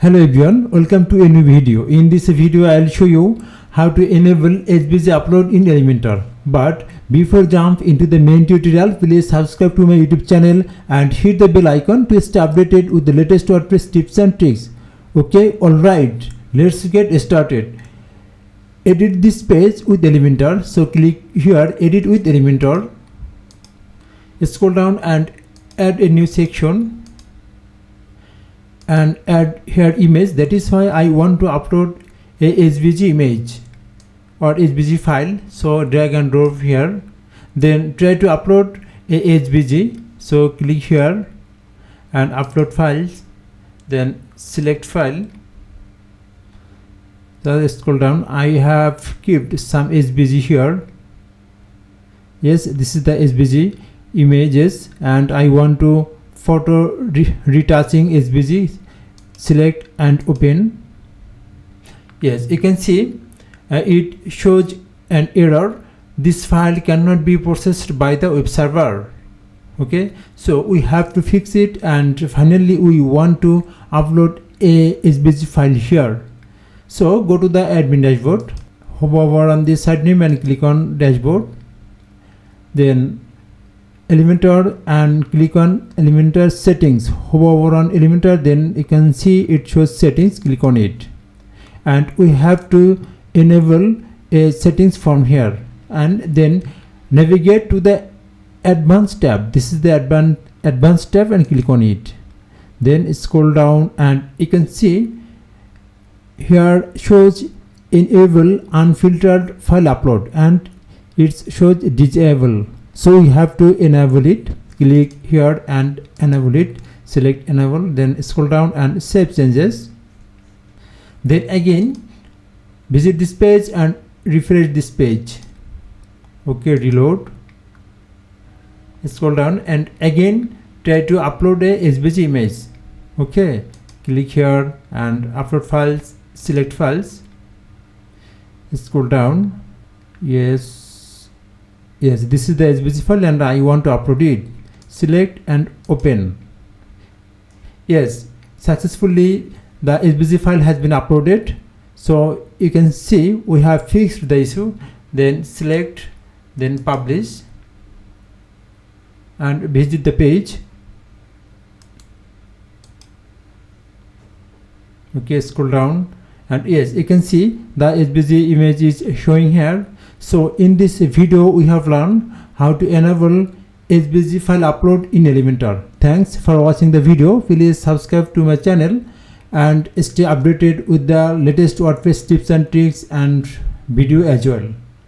Hello everyone, welcome to a new video. In this video I'll show you how to enable SVG upload in Elementor. But before jump into the main tutorial, please subscribe to my YouTube channel and hit the bell icon to stay updated with the latest WordPress tips and tricks. Okay, alright, let's get started. Edit this page with Elementor. So click here, edit with Elementor. Scroll down and add a new section and add here image. That is why I want to upload a SVG image or SVG file. So drag and drop here, then try to upload a SVG. So click here and upload files, then select file. So scroll down. I have kept some SVG here. Yes, this is the SVG images and I want to photo retouching SVG. Select and open. Yes, you can see it shows an error. This file cannot be processed by the web server. Okay, so we have to fix it, and finally we want to upload a SVG file here. So go to the admin dashboard, hover over on the site name and click on dashboard, then Elementor and click on Elementor settings. Hover over on Elementor, then you can see it shows settings. Click on it, and we have to enable a settings from here, and then navigate to the advanced tab. This is the advanced tab, and click on it. Then scroll down and you can see here shows enable unfiltered file upload, and it shows disable. So we have to enable it. Click here and enable it. Select enable, then scroll down and save changes. Then again visit this page and refresh this page. Okay, reload. Scroll down and again try to upload a SVG image. Okay, click here and upload files. Select files. Scroll down. Yes, this is the SVG file and I want to upload it. Select and open. Yes, successfully the SVG file has been uploaded. So you can see we have fixed the issue. Then select, then publish and visit the page. Okay, scroll down and yes, you can see the SVG image is showing here. So in this video we have learned how to enable SVG file upload in Elementor. Thanks for watching the video. Please subscribe to my channel and stay updated with the latest WordPress tips and tricks and video as well.